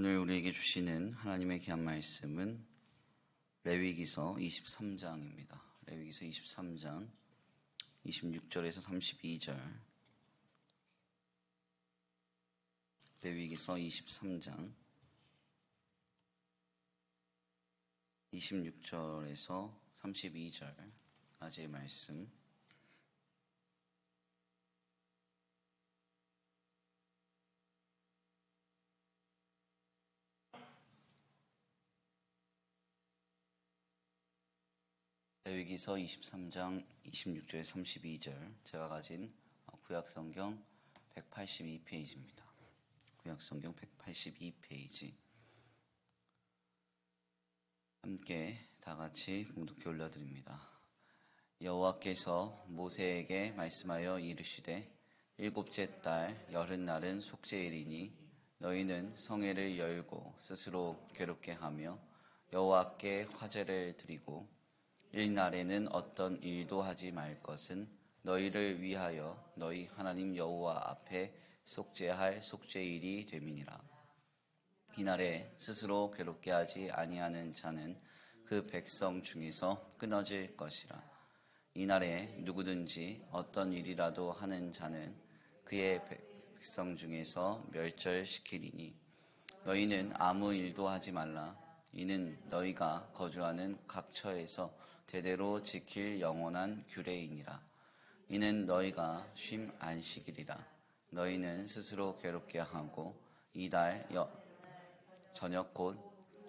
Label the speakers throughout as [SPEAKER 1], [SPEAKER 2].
[SPEAKER 1] 오늘 우리에게 주시는 하나님의 귀한 말씀은 레위기서 23장입니다. 레위기서 23장 26절에서 32절. 레위기서 23장 26절에서 32절까지의 말씀. 레위기서 23장 26절에서 32절, 제가 가진 구약성경 182페이지입니다. 구약성경 182페이지. 함께 다같이 봉독해 올려드립니다. 여호와께서 모세에게 말씀하여 이르시되 일곱째 달 여흔날은 속죄일이니 너희는 성회를 열고 스스로 괴롭게 하며 여호와께 화제를 드리고 일날에는 어떤 일도 하지 말 것은 너희를 위하여 너희 하나님 여호와 앞에 속죄할 속죄일이 됨이니라. 이날에 스스로 괴롭게 하지 아니하는 자는 그 백성 중에서 끊어질 것이라. 이날에 누구든지 어떤 일이라도 하는 자는 그의 백성 중에서 멸절시키리니 너희는 아무 일도 하지 말라. 이는 너희가 거주하는 각 처에서 대대로 지킬 영원한 규례이니라. 이는 너희가 쉼 안식일이라. 너희는 스스로 괴롭게 하고 이달 저녁 곧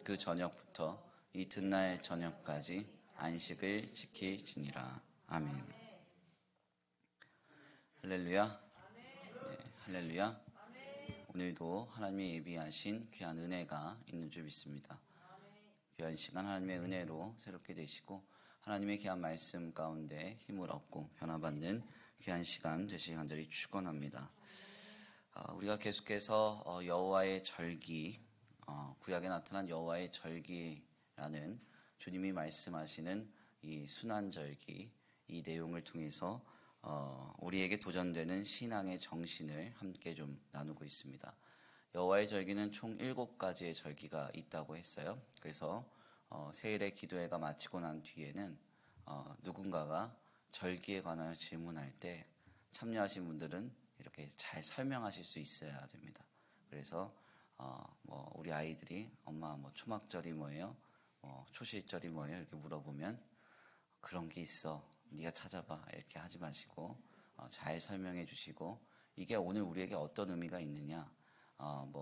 [SPEAKER 1] 그 저녁부터 이튿날 저녁까지 안식을 지키지니라. 아멘. 할렐루야. 네, 할렐루야. 오늘도 하나님이 예비하신 귀한 은혜가 있는 줄 믿습니다. 귀한 시간 하나님의 은혜로 새롭게 되시고 하나님의 귀한 말씀 가운데 힘을 얻고 변화받는 귀한 시간 되시길 간절히 축원합니다. 우리가 계속해서 여호와의 절기, 구약에 나타난 여호와의 절기라는 주님이 말씀하시는 이 순환절기, 이 내용을 통해서 우리에게 도전되는 신앙의 정신을 함께 좀 나누고 있습니다. 여호와의 절기는 총 7가지의 절기가 있다고 했어요. 그래서 세일의 기도회가 마치고 난 뒤에는 누군가가 절기에 관하여 질문할 때 참여하신 분들은 이렇게 잘 설명하실 수 있어야 됩니다. 그래서 우리 아이들이 엄마 초막절이 뭐예요? 초실절이 뭐예요? 이렇게 물어보면 그런 게 있어. 네가 찾아봐. 이렇게 하지 마시고 잘 설명해 주시고 이게 오늘 우리에게 어떤 의미가 있느냐?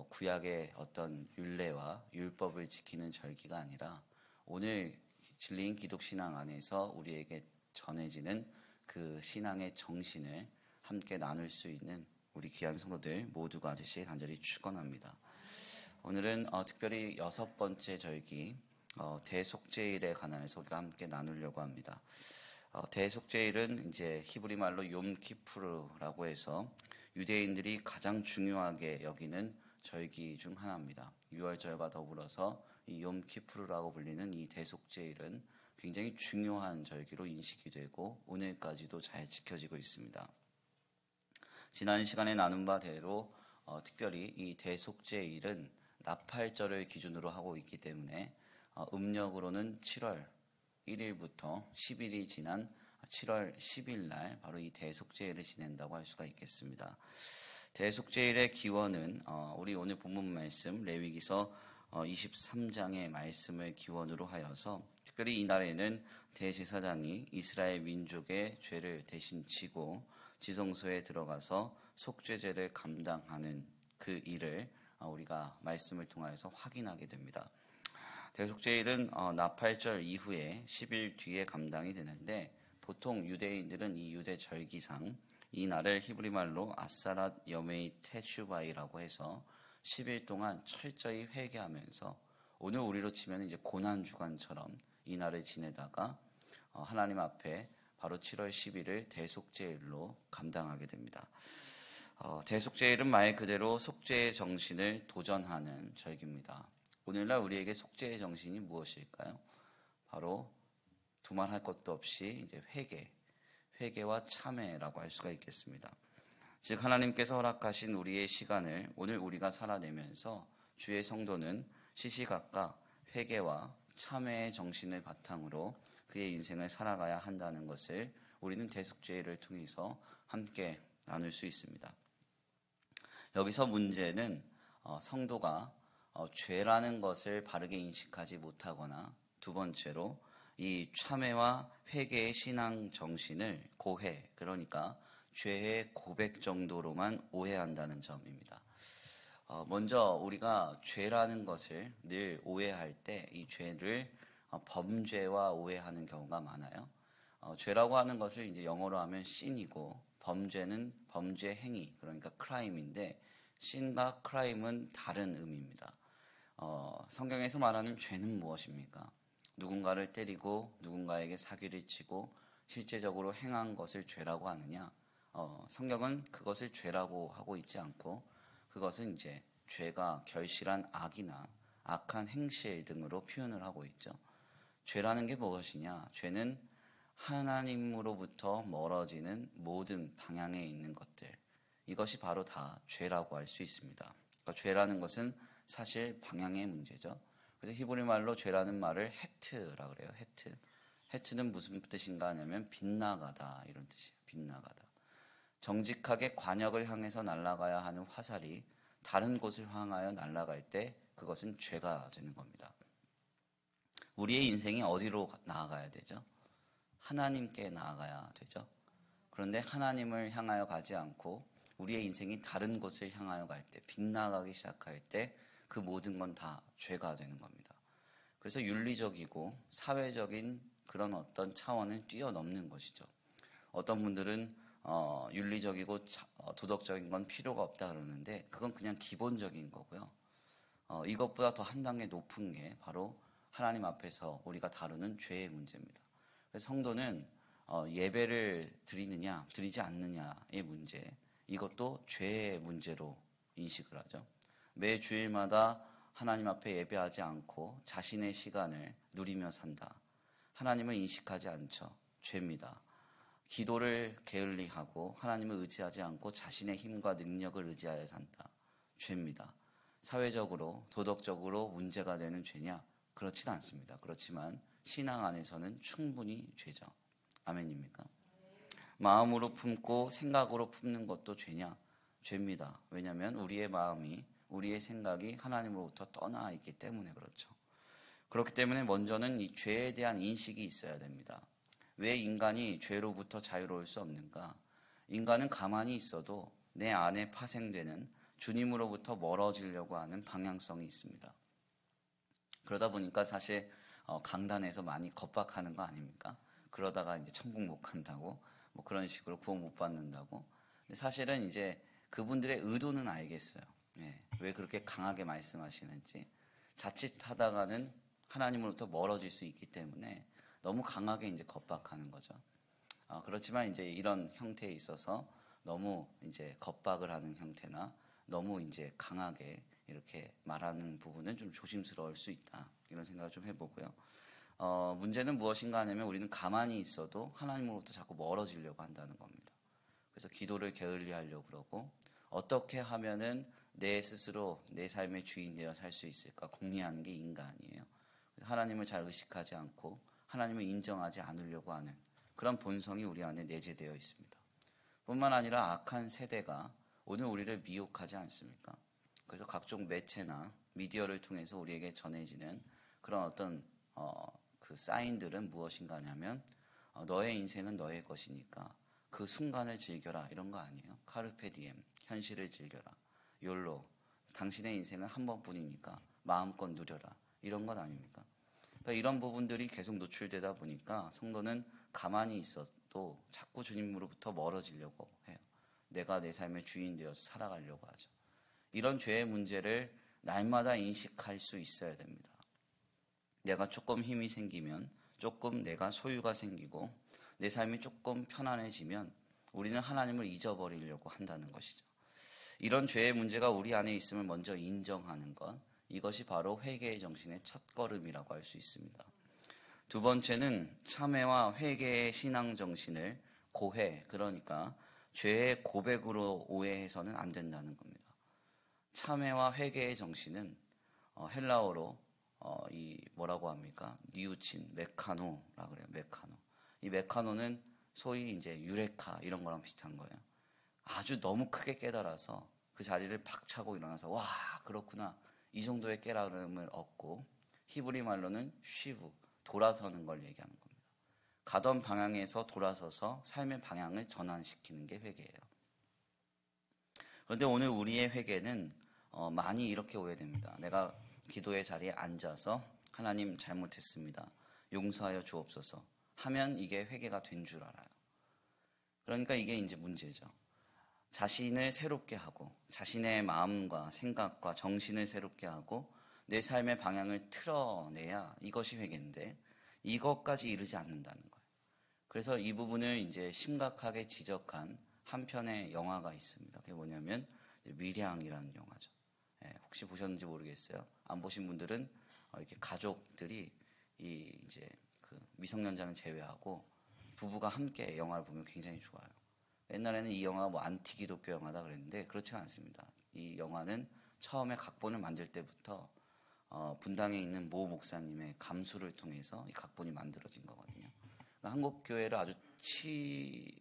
[SPEAKER 1] 구약의 어떤 율례와 율법을 지키는 절기가 아니라 오늘 진리인 기독신앙 안에서 우리에게 전해지는 그 신앙의 정신을 함께 나눌 수 있는 우리 귀한 성도들 모두가 되시길 간절히 축원합니다. 오늘은 특별히 6번째 절기 대속죄일에 관해서 우리가 함께 나누려고 합니다. 대속죄일은 이제 히브리 말로 욤키푸르라고 해서 유대인들이 가장 중요하게 여기는 절기 중 하나입니다. 유월절과 더불어서 이 욤키푸르라고 불리는 이 대속죄일은 굉장히 중요한 절기로 인식이 되고 오늘까지도 잘 지켜지고 있습니다. 지난 시간에 나눈 바대로 특별히 이 대속죄일은 나팔절을 기준으로 하고 있기 때문에 음력으로는 7월 1일부터 10일이 지난 7월 10일 날 바로 이 대속죄일을 지낸다고 할 수가 있겠습니다. 대속죄일의 기원은 우리 오늘 본문 말씀 레위기서 23장의 말씀을 기원으로 하여서 특별히 이날에는 대제사장이 이스라엘 민족의 죄를 대신 지고 지성소에 들어가서 속죄제를 감당하는 그 일을 우리가 말씀을 통해서 확인하게 됩니다. 대속죄일은 나팔절 이후에 10일 뒤에 감당이 되는데 보통 유대인들은 이 유대 절기상 이 날을 히브리 말로 아사랏 여메이 테슈바이라고 해서 10일 동안 철저히 회개하면서 오늘 우리로 치면 이제 고난주간처럼 이 날을 지내다가 하나님 앞에 바로 7월 10일을 대속죄일로 감당하게 됩니다. 대속죄일은 말 그대로 속죄의 정신을 도전하는 절기입니다. 오늘날 우리에게 속죄의 정신이 무엇일까요? 바로 두말할 것도 없이 이제 회개와 참회라고 할 수가 있겠습니다. 즉 하나님께서 허락하신 우리의 시간을 오늘 우리가 살아내면서 주의 성도는 시시각각 회개와 참회의 정신을 바탕으로 그의 인생을 살아가야 한다는 것을 우리는 대속죄를 통해서 함께 나눌 수 있습니다. 여기서 문제는 성도가 죄라는 것을 바르게 인식하지 못하거나, 두 번째로 이 참회와 회개의 신앙 정신을 고해, 그러니까 죄의 고백 정도로만 오해한다는 점입니다. 먼저 우리가 죄라는 것을 늘 오해할 때 이 죄를 범죄와 오해하는 경우가 많아요. 죄라고 하는 것을 이제 영어로 하면 sin이고, 범죄는 범죄 행위, 그러니까 crime인데, sin과 crime은 다른 의미입니다. 성경에서 말하는 죄는 무엇입니까? 누군가를 때리고 누군가에게 사기를 치고 실제적으로 행한 것을 죄라고 하느냐? 성경은 그것을 죄라고 하고 있지 않고, 그것은 이제 죄가 결실한 악이나 악한 행실 등으로 표현을 하고 있죠. 죄라는 게 무엇이냐? 죄는 하나님으로부터 멀어지는 모든 방향에 있는 것들, 이것이 바로 다 죄라고 할 수 있습니다. 그러니까 죄라는 것은 사실 방향의 문제죠. 그래서 히브리 말로 죄라는 말을 헤트라고 그래요. 헤트. 헤트는 무슨 뜻인가 하냐면 빗나가다, 이런 뜻이에요. 빗나가다. 정직하게 관역을 향해서 날아가야 하는 화살이 다른 곳을 향하여 날아갈 때 그것은 죄가 되는 겁니다. 우리의 인생이 어디로 나아가야 되죠? 하나님께 나아가야 되죠. 그런데 하나님을 향하여 가지 않고 우리의 인생이 다른 곳을 향하여 갈 때, 빗나가기 시작할 때 그 모든 건 다 죄가 되는 겁니다. 그래서 윤리적이고 사회적인 그런 어떤 차원을 뛰어넘는 것이죠. 어떤 분들은 윤리적이고 도덕적인 건 필요가 없다 그러는데, 그건 그냥 기본적인 거고요. 이것보다 더 한 단계 높은 게 바로 하나님 앞에서 우리가 다루는 죄의 문제입니다. 그래서 성도는 예배를 드리느냐 드리지 않느냐의 문제, 이것도 죄의 문제로 인식을 하죠. 매 주일마다 하나님 앞에 예배하지 않고 자신의 시간을 누리며 산다. 하나님을 인식하지 않죠. 죄입니다. 기도를 게을리하고 하나님을 의지하지 않고 자신의 힘과 능력을 의지하여 산다. 죄입니다. 사회적으로, 도덕적으로 문제가 되는 죄냐? 그렇진 않습니다. 그렇지만 신앙 안에서는 충분히 죄죠. 아멘입니까? 마음으로 품고 생각으로 품는 것도 죄냐? 죄입니다. 왜냐하면 우리의 마음이, 우리의 생각이 하나님으로부터 떠나 있기 때문에 그렇죠. 그렇기 때문에 먼저는 이 죄에 대한 인식이 있어야 됩니다. 왜 인간이 죄로부터 자유로울 수 없는가? 인간은 가만히 있어도 내 안에 파생되는 주님으로부터 멀어지려고 하는 방향성이 있습니다. 그러다 보니까 사실 강단에서 많이 겁박하는 거 아닙니까? 그러다가 이제 천국 못 간다고, 뭐 그런 식으로 구원 못 받는다고. 근데 사실은 이제 그분들의 의도는 알겠어요. 왜 그렇게 강하게 말씀하시는지. 자칫하다가는 하나님으로부터 멀어질 수 있기 때문에 너무 강하게 이제 겁박하는 거죠. 그렇지만 이제 이런 형태에 있어서 너무 이제 겁박을 하는 형태나 너무 이제 강하게 이렇게 말하는 부분은 좀 조심스러울 수 있다. 이런 생각을 좀 해보고요. 문제는 무엇인가 하냐면 우리는 가만히 있어도 하나님으로부터 자꾸 멀어지려고 한다는 겁니다. 그래서 기도를 게을리 하려고 그러고, 어떻게 하면은 내 스스로 내 삶의 주인 되어 살 수 있을까 궁리하는 게 인간이에요. 그래서 하나님을 잘 의식하지 않고 하나님을 인정하지 않으려고 하는 그런 본성이 우리 안에 내재되어 있습니다. 뿐만 아니라 악한 세대가 오늘 우리를 미혹하지 않습니까? 그래서 각종 매체나 미디어를 통해서 우리에게 전해지는 그런 어떤 그 사인들은 무엇인가 하냐면 너의 인생은 너의 것이니까 그 순간을 즐겨라, 이런 거 아니에요. 카르페 디엠, 현실을 즐겨라. 욜로, 당신의 인생은 한 번뿐이니까 마음껏 누려라, 이런 건 아닙니까? 그러니까 이런 부분들이 계속 노출되다 보니까 성도는 가만히 있어도 자꾸 주님으로부터 멀어지려고 해요. 내가 내 삶의 주인 되어서 살아가려고 하죠. 이런 죄의 문제를 날마다 인식할 수 있어야 됩니다. 내가 조금 힘이 생기면, 조금 내가 소유가 생기고 내 삶이 조금 편안해지면 우리는 하나님을 잊어버리려고 한다는 것이죠. 이런 죄의 문제가 우리 안에 있음을 먼저 인정하는 것, 이것이 바로 회개의 정신의 첫걸음이라고 할 수 있습니다. 두 번째는 참회와 회개의 신앙 정신을 고해, 그러니까 죄의 고백으로 오해해서는 안 된다는 겁니다. 참회와 회개의 정신은 헬라어로 이 뭐라고 합니까? 니우친, 메카노라 그래요. 메카노. 이 메카노는 소위 이제 유레카 이런 거랑 비슷한 거예요. 아주 너무 크게 깨달아서 그 자리를 박차고 일어나서 와 그렇구나 이 정도의 깨달음을 얻고, 히브리 말로는 쉬브, 돌아서는 걸 얘기하는 겁니다. 가던 방향에서 돌아서서 삶의 방향을 전환시키는 게 회개예요. 그런데 오늘 우리의 회개는 많이 이렇게 오해됩니다. 내가 기도의 자리에 앉아서 하나님 잘못했습니다, 용서하여 주옵소서 하면 이게 회개가 된 줄 알아요. 그러니까 이게 이제 문제죠. 자신을 새롭게 하고 자신의 마음과 생각과 정신을 새롭게 하고 내 삶의 방향을 틀어내야 이것이 회개인데, 이것까지 이르지 않는다는 거예요. 그래서 이 부분을 이제 심각하게 지적한 한 편의 영화가 있습니다. 그게 뭐냐면 밀양이라는 영화죠. 혹시 보셨는지 모르겠어요. 안 보신 분들은 이렇게 가족들이 이제 그 미성년자는 제외하고 부부가 함께 영화를 보면 굉장히 좋아요. 옛날에는 이 영화가 뭐 안티 기독교 영화다 그랬는데 그렇지가 않습니다. 이 영화는 처음에 각본을 만들 때부터 분당에 있는 모 목사님의 감수를 통해서 이 각본이 만들어진 거거든요. 그러니까 한국 교회를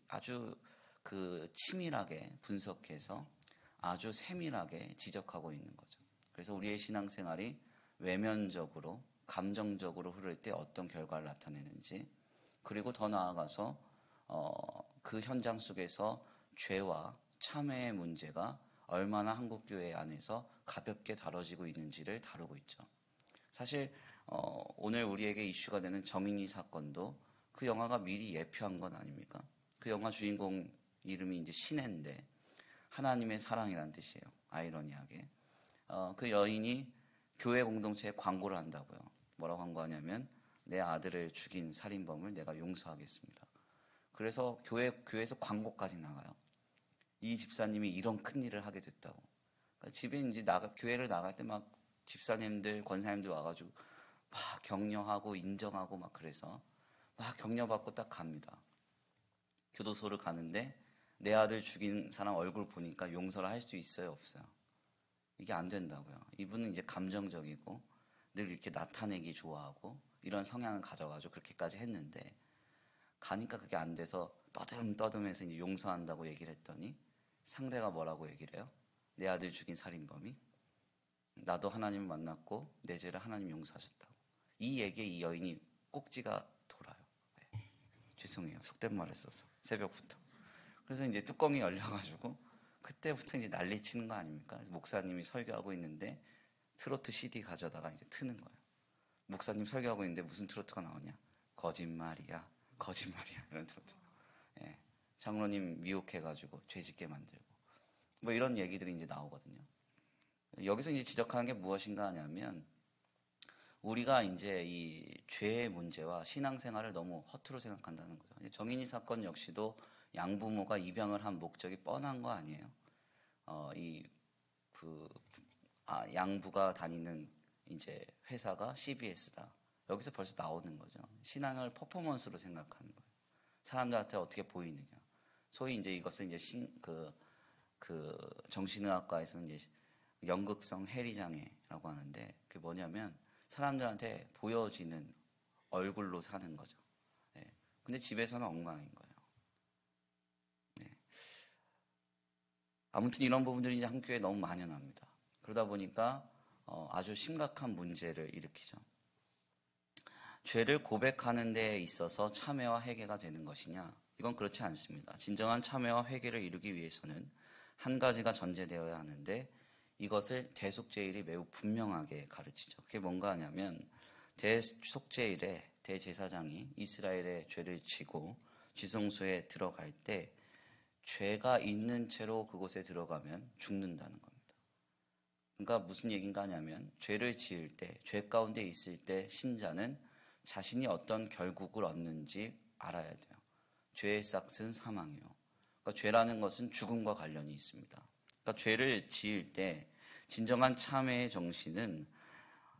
[SPEAKER 1] 아주 그 치밀하게 분석해서 아주 세밀하게 지적하고 있는 거죠. 그래서 우리의 신앙생활이 외면적으로 감정적으로 흐를 때 어떤 결과를 나타내는지, 그리고 더 나아가서 그 현장 속에서 죄와 참회의 문제가 얼마나 한국교회 안에서 가볍게 다뤄지고 있는지를 다루고 있죠. 사실 오늘 우리에게 이슈가 되는 정인이 사건도 그 영화가 미리 예표한 건 아닙니까? 그 영화 주인공 이름이 이제 신혜인데 하나님의 사랑이란 뜻이에요. 아이러니하게. 그 여인이 교회 공동체에 광고를 한다고요. 뭐라고 광고하냐면 내 아들을 죽인 살인범을 내가 용서하겠습니다. 그래서 교회에서 광고까지 나가요. 이 집사님이 이런 큰 일을 하게 됐다고. 그러니까 집에 이제 교회를 나갈 때 막 집사님들, 권사님들 와가지고 막 격려하고 인정하고 막 그래서 막 격려받고 딱 갑니다. 교도소를 가는데 내 아들 죽인 사람 얼굴 보니까 용서를 할 수 있어요, 없어요? 이게 안 된다고요. 이분은 이제 감정적이고 늘 이렇게 나타내기 좋아하고 이런 성향을 가져가지고 그렇게까지 했는데, 가니까 그게 안 돼서 떠듬떠듬해서 이제 용서한다고 얘기를 했더니 상대가 뭐라고 얘기를 해요? 내 아들 죽인 살인범이 나도 하나님을 만났고 내 죄를 하나님 용서하셨다고. 이 얘기에 이 여인이 꼭지가 돌아요. 네. 죄송해요, 속된 말을 써서 새벽부터. 그래서 이제 뚜껑이 열려가지고 그때부터 이제 난리 치는 거 아닙니까? 목사님이 설교하고 있는데 트로트 CD 가져다가 이제 트는 거예요. 목사님 설교하고 있는데 무슨 트로트가 나오냐? 거짓말이야, 거짓말이야 이런 트로트. 예. 장로님 미혹해가지고 죄짓게 만들고 뭐 이런 얘기들이 이제 나오거든요. 여기서 이제 지적하는 게 무엇인가 하냐면, 우리가 이제 이 죄의 문제와 신앙생활을 너무 허투루 생각한다는 거죠. 정인이 사건 역시도 양부모가 입양을 한 목적이 뻔한 거 아니에요. 양부가 다니는 이제 회사가 CBS다. 여기서 벌써 나오는 거죠. 신앙을 퍼포먼스로 생각하는 거예요. 사람들한테 어떻게 보이느냐. 소위 이제 이것은 이제 정신의학과에서는 이제 연극성 해리장애라고 하는데, 그게 뭐냐면 사람들한테 보여지는 얼굴로 사는 거죠. 네. 근데 집에서는 엉망인 거예요. 네. 아무튼 이런 부분들이 이제 한국 교회에 너무 만연합니다. 그러다 보니까 아주 심각한 문제를 일으키죠. 죄를 고백하는 데 있어서 참회와 회개가 되는 것이냐? 이건 그렇지 않습니다. 진정한 참회와 회개를 이루기 위해서는 한 가지가 전제되어야 하는데, 이것을 대속죄일이 매우 분명하게 가르치죠. 그게 뭔가 하냐면, 대속죄일에 대제사장이 이스라엘의 죄를 지고 지성소에 들어갈 때 죄가 있는 채로 그곳에 들어가면 죽는다는 겁니다. 그러니까 무슨 얘기인가 하냐면, 죄를 지을 때, 죄 가운데 있을 때 신자는 자신이 어떤 결국을 얻는지 알아야 돼요. 죄의 싹은 사망이요. 그러니까 죄라는 것은 죽음과 관련이 있습니다. 그러니까 죄를 지을 때 진정한 참회의 정신은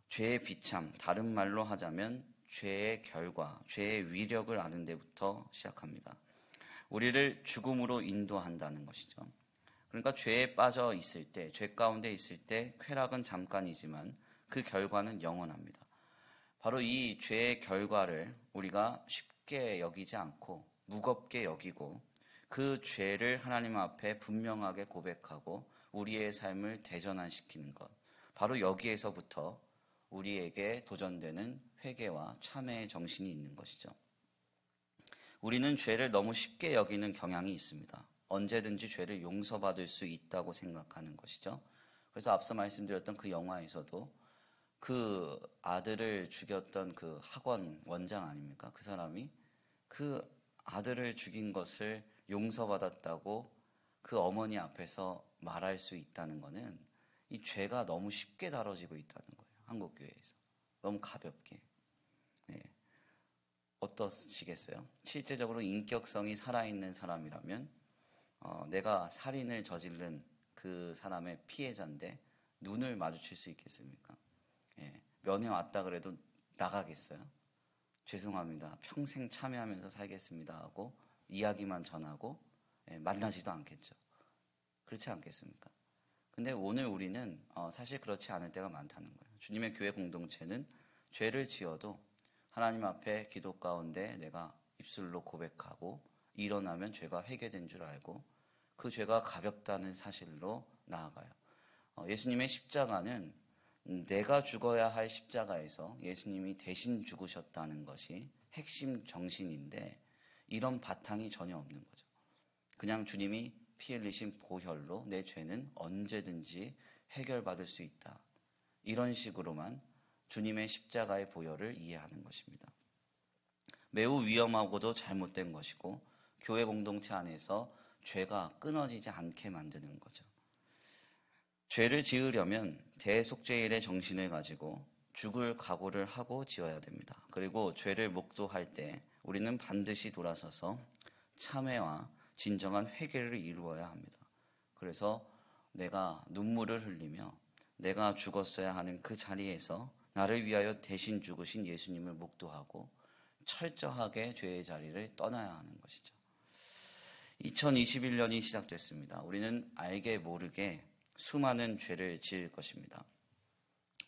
[SPEAKER 1] 죄의 비참, 다른 말로 하자면 죄의 결과, 죄의 위력을 아는 데부터 시작합니다. 우리를 죽음으로 인도한다는 것이죠. 그러니까 죄에 빠져 있을 때, 죄 가운데 있을 때 쾌락은 잠깐이지만 그 결과는 영원합니다. 바로 이 죄의 결과를 우리가 쉽게 여기지 않고 무겁게 여기고 그 죄를 하나님 앞에 분명하게 고백하고 우리의 삶을 대전환시키는 것, 바로 여기에서부터 우리에게 도전되는 회개와 참회의 정신이 있는 것이죠. 우리는 죄를 너무 쉽게 여기는 경향이 있습니다. 언제든지 죄를 용서받을 수 있다고 생각하는 것이죠. 그래서 앞서 말씀드렸던 그 영화에서도 그 아들을 죽였던 그 학원 원장 아닙니까? 그 사람이 그 아들을 죽인 것을 용서받았다고 그 어머니 앞에서 말할 수 있다는 것은 이 죄가 너무 쉽게 다뤄지고 있다는 거예요. 한국교회에서. 너무 가볍게. 네. 어떠시겠어요? 실제적으로 인격성이 살아있는 사람이라면 내가 살인을 저지른 그 사람의 피해자인데 눈을 마주칠 수 있겠습니까? 예. 면회 왔다 그래도 나가겠어요? 죄송합니다. 평생 참여하면서 살겠습니다 하고 이야기만 전하고 만나지도 않겠죠. 그렇지 않겠습니까? 근데 오늘 우리는 사실 그렇지 않을 때가 많다는 거예요. 주님의 교회 공동체는 죄를 지어도 하나님 앞에 기도 가운데 내가 입술로 고백하고 일어나면 죄가 회개된 줄 알고 그 죄가 가볍다는 사실로 나아가요. 예수님의 십자가는 내가 죽어야 할 십자가에서 예수님이 대신 죽으셨다는 것이 핵심 정신인데 이런 바탕이 전혀 없는 거죠. 그냥 주님이 피 흘리신 보혈로 내 죄는 언제든지 해결받을 수 있다. 이런 식으로만 주님의 십자가의 보혈을 이해하는 것입니다. 매우 위험하고도 잘못된 것이고 교회 공동체 안에서 죄가 끊어지지 않게 만드는 거죠. 죄를 지으려면 대속죄일의 정신을 가지고 죽을 각오를 하고 지어야 됩니다. 그리고 죄를 목도할 때 우리는 반드시 돌아서서 참회와 진정한 회개를 이루어야 합니다. 그래서 내가 눈물을 흘리며 내가 죽었어야 하는 그 자리에서 나를 위하여 대신 죽으신 예수님을 목도하고 철저하게 죄의 자리를 떠나야 하는 것이죠. 2021년이 시작됐습니다. 우리는 알게 모르게 수많은 죄를 지을 것입니다.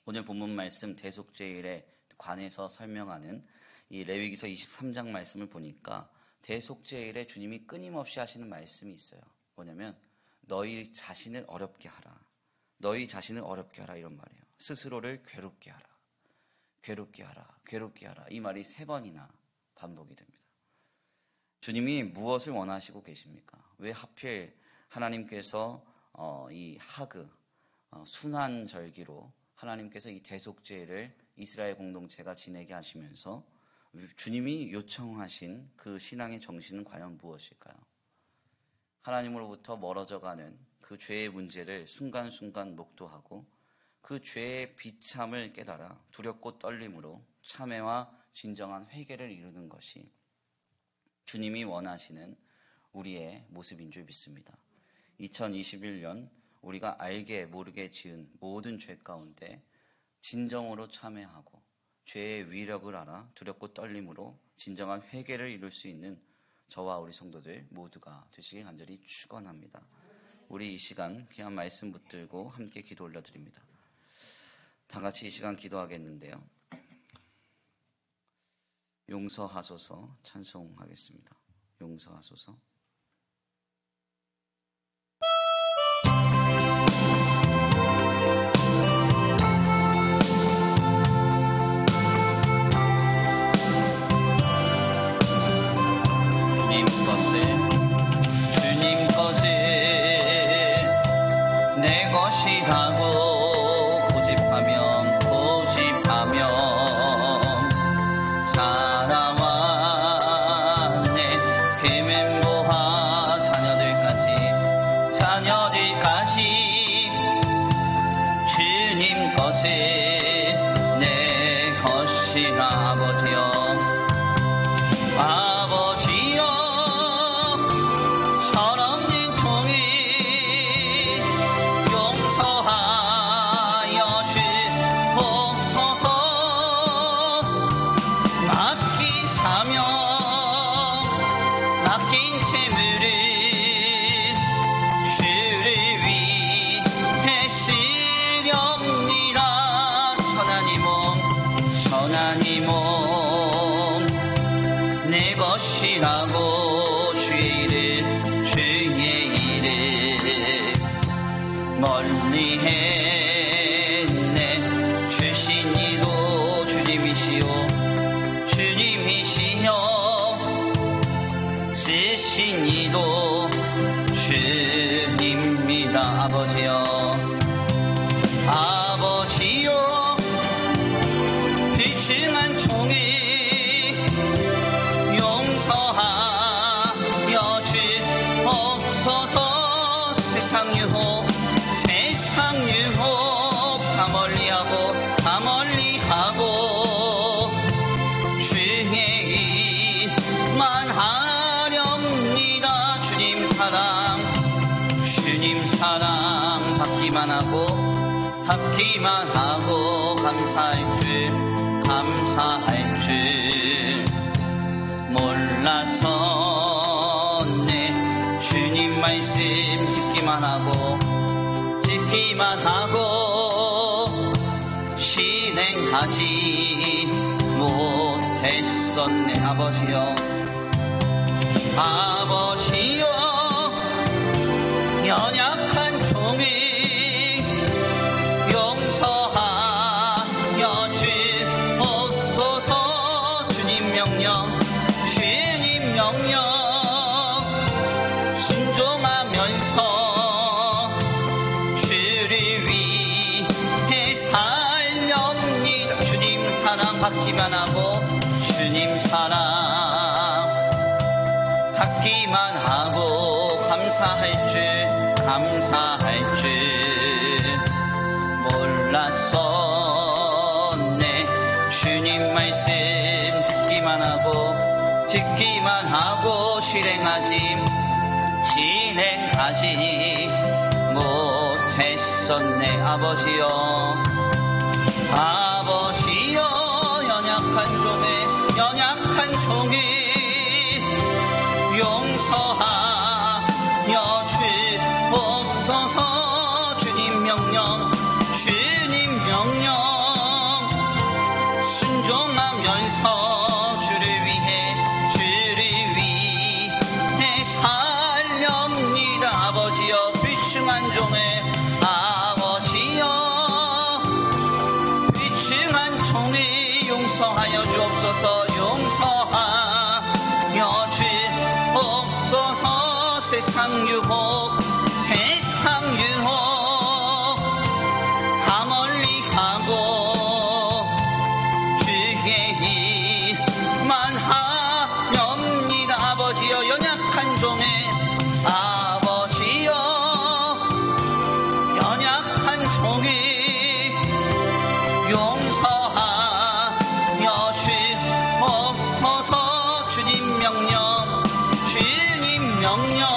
[SPEAKER 1] 오늘 본문 말씀 대속죄일에 관해서 설명하는 이 레위기서 23장 말씀을 보니까 대속죄일에 주님이 끊임없이 하시는 말씀이 있어요. 뭐냐면 너희 자신을 어렵게 하라. 너희 자신을 어렵게 하라 이런 말이에요. 스스로를 괴롭게 하라. 괴롭게 하라. 괴롭게 하라. 이 말이 3번이나 반복이 됩니다. 주님이 무엇을 원하시고 계십니까? 왜 하필 하나님께서 이 하그 순환절기로 하나님께서 이 대속죄를 이스라엘 공동체가 지내게 하시면서 주님이 요청하신 그 신앙의 정신은 과연 무엇일까요? 하나님으로부터 멀어져가는 그 죄의 문제를 순간순간 목도하고 그 죄의 비참을 깨달아 두렵고 떨림으로 참회와 진정한 회개를 이루는 것이 주님이 원하시는 우리의 모습인 줄 믿습니다. 2021년 우리가 알게 모르게 지은 모든 죄 가운데 진정으로 참회하고 죄의 위력을 알아 두렵고 떨림으로 진정한 회개를 이룰 수 있는 저와 우리 성도들 모두가 되시길 간절히 축원합니다. 우리 이 시간 귀한 말씀 붙들고 함께 기도 올려드립니다. 다 같이 이 시간 기도하겠는데요. 용서하소서 찬송하겠습니다. 용서하소서. 주님 것을 내 것이라고 고집하면 사나와 내 계명보아 자녀들까지 주님 것을 내 것이라 아버지여 서럽는 통이 용서하여 주옵소서. 맡긴 사명 맡긴 재물을 주를 위해 쓰렵니다. 위해 내주신 이도 주님이시오 주님이시여 쓰신 이도 주님이라 아버지여 아버지여 비중한 종이 용서하여 주옵소서 세상 유혹 다 멀리하고 주의 일만 하렵니다 주님 사랑 받기만 하고 감사할 줄 몰랐었네 주님 말씀 듣기만 하고 실행하지 못했었네 아버지여 연약한 종이 용서하여 주옵소서 주님 명령 순종하면서 주를 위해 살렵니다 주님 사랑 받기만 하고 감사할 줄 몰랐었네 주님 말씀 듣기만 하고 실행하지 못했었네 아버지여 연약한 종이 용서하여 주옵소서 주님 명령 순종하면서 주를 위해 살렵니다 아버지여 비중한 종의 용서하여 주옵소서 세상 유혹 다 멀리하고 주의 일만 하렵니다 아버지여 연약한 종의 용서하여 주옵소서 주님 명령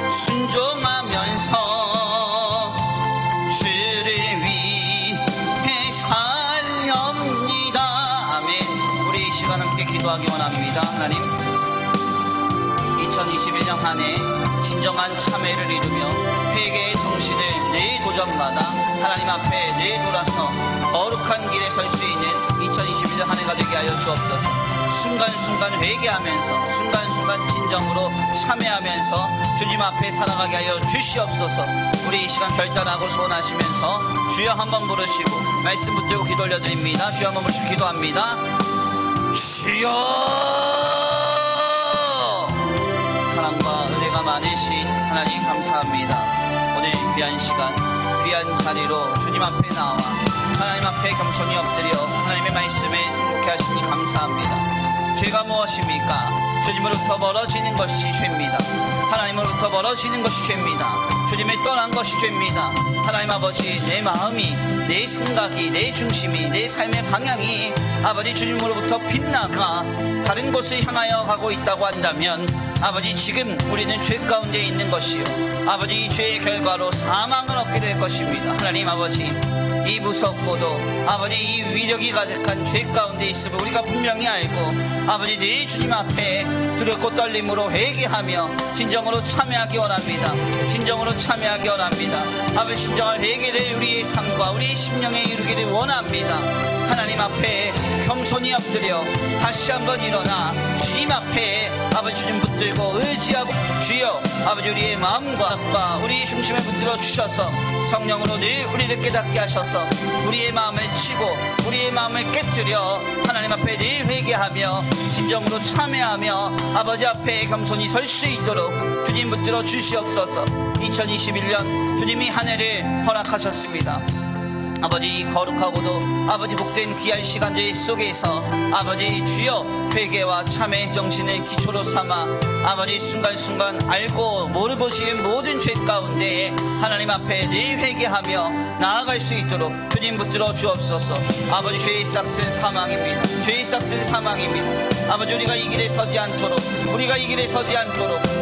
[SPEAKER 1] 순종하면서 주를 위해 살렵니다 아멘 우리 이 시간 함께 기도하기 원합니다 하나님 2021년 한 해 진정한 참회를 이루며 회개의 정신을 늘 도전받아 하나님 앞에 늘 돌아서 거룩한 길에 설 수 있는 2021년 한 해가 되게 하여 주옵소서 순간순간 회개하면서 순간순간 진정으로 참회하면서 주님 앞에 살아가게 하여 주시옵소서 우리 이 시간 결단하고 소원하시면서 주여 한번 부르시고 말씀 붙들고 기도 올려드립니다 주여 한번 부르시고 기도합니다 주여 사랑과 은혜가 많으신 하나님 감사합니다 오늘 귀한 시간 귀한 자리로 주님 앞에 나와 하나님 앞에 겸손히 엎드려 하나님의 말씀에 승복해 하시니 감사합니다 죄가 무엇입니까? 주님으로부터 멀어지는 것이 죄입니다 하나님으로부터 멀어지는 것이 죄입니다 주님을 떠난 것이 죄입니다 하나님 아버지 내 마음이 내 생각이 내 중심이 내 삶의 방향이 아버지 주님으로부터 빗나가 다른 곳을 향하여 가고 있다고 한다면 아버지 지금 우리는 죄 가운데 있는 것이요 아버지 이 죄의 결과로 사망을 얻게 될 것입니다 하나님 아버지 이 무섭고도 아버지 이 위력이 가득한 죄 가운데 있음을 우리가 분명히 알고 아버지 늘 주님 앞에 두렵고 떨림으로 회개하며 진정으로 참여하기 원합니다 아버지 진정한 회개를 우리의 삶과 우리의 심령에 이루기를 원합니다 하나님 앞에 겸손히 엎드려 다시 한번 일어나 주님 앞에 아버지 주님 붙들고 붙들고 의지하고 주여 아버지 우리의 마음과 아빠 우리의 중심을 붙들어 주셔서 성령으로 늘 우리를 깨닫게 하셔서 우리의 마음을 치고 우리의 마음을 깨뜨려 하나님 앞에 늘 회개하며 진정으로 참회하며 아버지 앞에 겸손히 설 수 있도록 주님 붙들어 주시옵소서. 2021년 주님이 한 해를 허락하셨습니다. 아버지 거룩하고도 아버지 복된 귀한 시간들 속에서 아버지 주여 회개와 참회 정신을 기초로 삼아 아버지 순간순간 알고 모르고 지은 모든 죄 가운데 하나님 앞에 늘 회개하며 나아갈 수 있도록 주님 붙들어 주옵소서. 아버지 죄의 싹은 사망입니다. 죄의 싹은 사망입니다. 아버지 우리가 이 길에 서지 않도록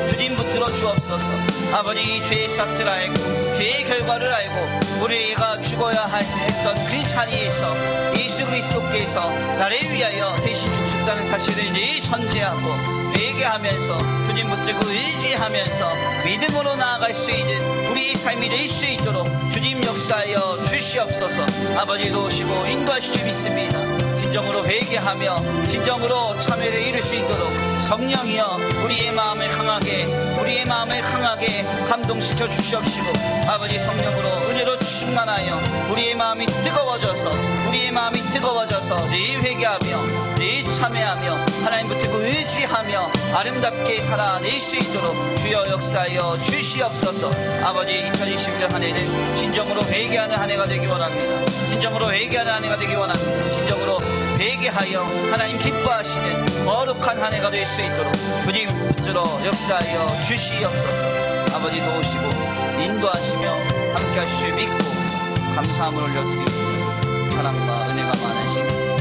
[SPEAKER 1] 주님 붙들어 주옵소서. 아버지 이 죄의 싹을 알고 죄의 결과를 알고 우리가 죽어야 했던 그 자리에서 예수 그리스도께서 나를 위하여 대신 죽으셨다는 사실을 늘 전제하고 회개하면서 주님 붙들고 의지하면서 믿음으로 나아갈 수 있는 우리의 삶이 될 수 있도록 주님 역사하여 주시옵소서. 아버지 도우시고 인도하실 줄 믿습니다. 진정으로 회개하며 진정으로 참회를 이룰 수 있도록 성령이여 우리의 마음을 강하게 감동시켜 주시옵시고 아버지 성령으로 은혜로 충만하여 우리의 마음이 뜨거워져서 늘 회개하며 늘 참회하며 하나님 붙들고 의지하며 아름답게 살아낼 수 있도록 주여 역사하여 주시옵소서. 아버지 2021년 한 해는 진정으로 회개하는 한 해가 되기 원합니다. 진정으로 회개하여 하나님 기뻐하시는 거룩한 한 해가 될 수 있도록 주님 붙들어 역사하여 주시옵소서. 아버지 도우시고 인도하시며 함께 하실 줄 믿고 감사함을 올려드리고 사랑과 은혜가 많으신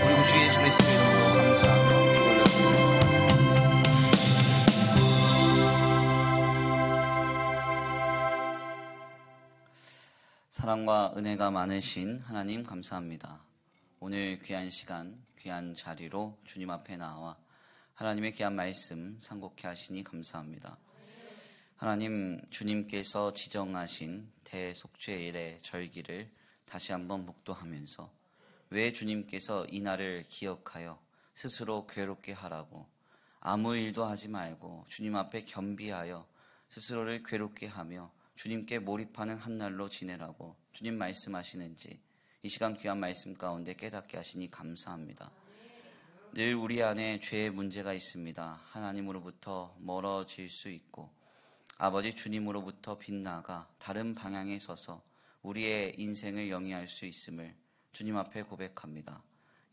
[SPEAKER 1] 우리 구주 예수 그리스도 이름으로 감사하며 올려드립니다. 사랑과 은혜가 많으신 하나님 감사합니다. 오늘 귀한 시간, 귀한 자리로 주님 앞에 나와 하나님의 귀한 말씀 상고케 하시니 감사합니다. 하나님, 주님께서 지정하신 대속죄일의 절기를 다시 한번 묵도하면서 왜 주님께서 이 날을 기억하여 스스로 괴롭게 하라고 아무 일도 하지 말고 주님 앞에 겸비하여 스스로를 괴롭게 하며 주님께 몰입하는 한 날로 지내라고 주님 말씀하시는지 이 시간 귀한 말씀 가운데 깨닫게 하시니 감사합니다. 늘 우리 안에 죄의 문제가 있습니다. 하나님으로부터 멀어질 수 있고 아버지 주님으로부터 빗나가 다른 방향에 서서 우리의 인생을 영위할 수 있음을 주님 앞에 고백합니다.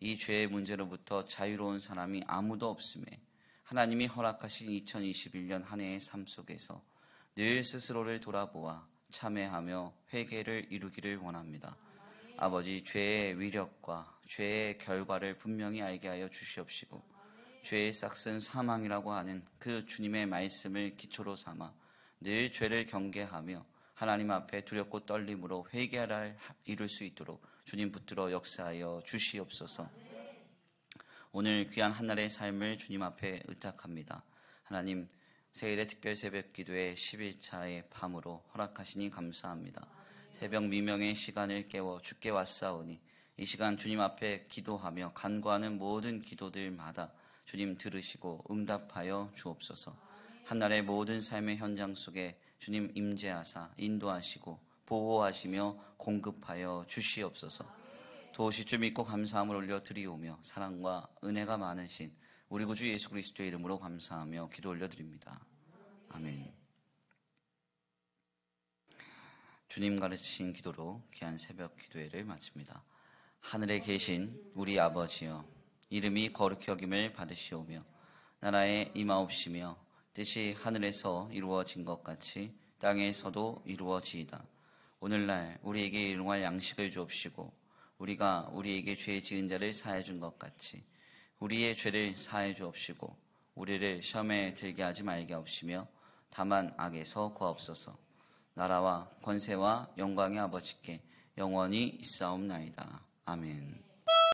[SPEAKER 1] 이 죄의 문제로부터 자유로운 사람이 아무도 없음에 하나님이 허락하신 2021년 한 해의 삶 속에서 늘 스스로를 돌아보아 참회하며 회개를 이루기를 원합니다. 아버지 죄의 위력과 죄의 결과를 분명히 알게 하여 주시옵시고 죄의 싹은 사망이라고 하는 그 주님의 말씀을 기초로 삼아 늘 죄를 경계하며 하나님 앞에 두렵고 떨림으로 회개를 이룰 수 있도록 주님 붙들어 역사하여 주시옵소서. 오늘 귀한 한날의 삶을 주님 앞에 의탁합니다. 하나님, 새해의 특별 새벽 기도의 11차의 밤으로 허락하시니 감사합니다. 새벽 미명의 시간을 깨워 주께 왔사오니 이 시간 주님 앞에 기도하며 간구하는 모든 기도들마다 주님 들으시고 응답하여 주옵소서. 한날의 모든 삶의 현장 속에 주님 임재하사 인도하시고 보호하시며 공급하여 주시옵소서. 도우실 줄 믿고 감사함을 올려드리오며 사랑과 은혜가 많으신 우리 구주 예수 그리스도의 이름으로 감사하며 기도 올려드립니다. 아멘. 주님 가르치신 기도로 귀한 새벽 기도회를 마칩니다. 하늘에 계신 우리 아버지여, 이름이 거룩히 여김을 받으시오며 나라에 임하옵시며 뜻이 하늘에서 이루어진 것 같이 땅에서도 이루어지이다. 오늘날 우리에게 일용할 양식을 주옵시고 우리가 우리에게 죄 지은 자를 사해 준 것 같이 우리의 죄를 사해 주옵시고 우리를 시험에 들게 하지 말게 하옵시며 다만 악에서 구하옵소서. 나라와 권세와 영광의 아버지께 영원히 있사옵나이다. 아멘.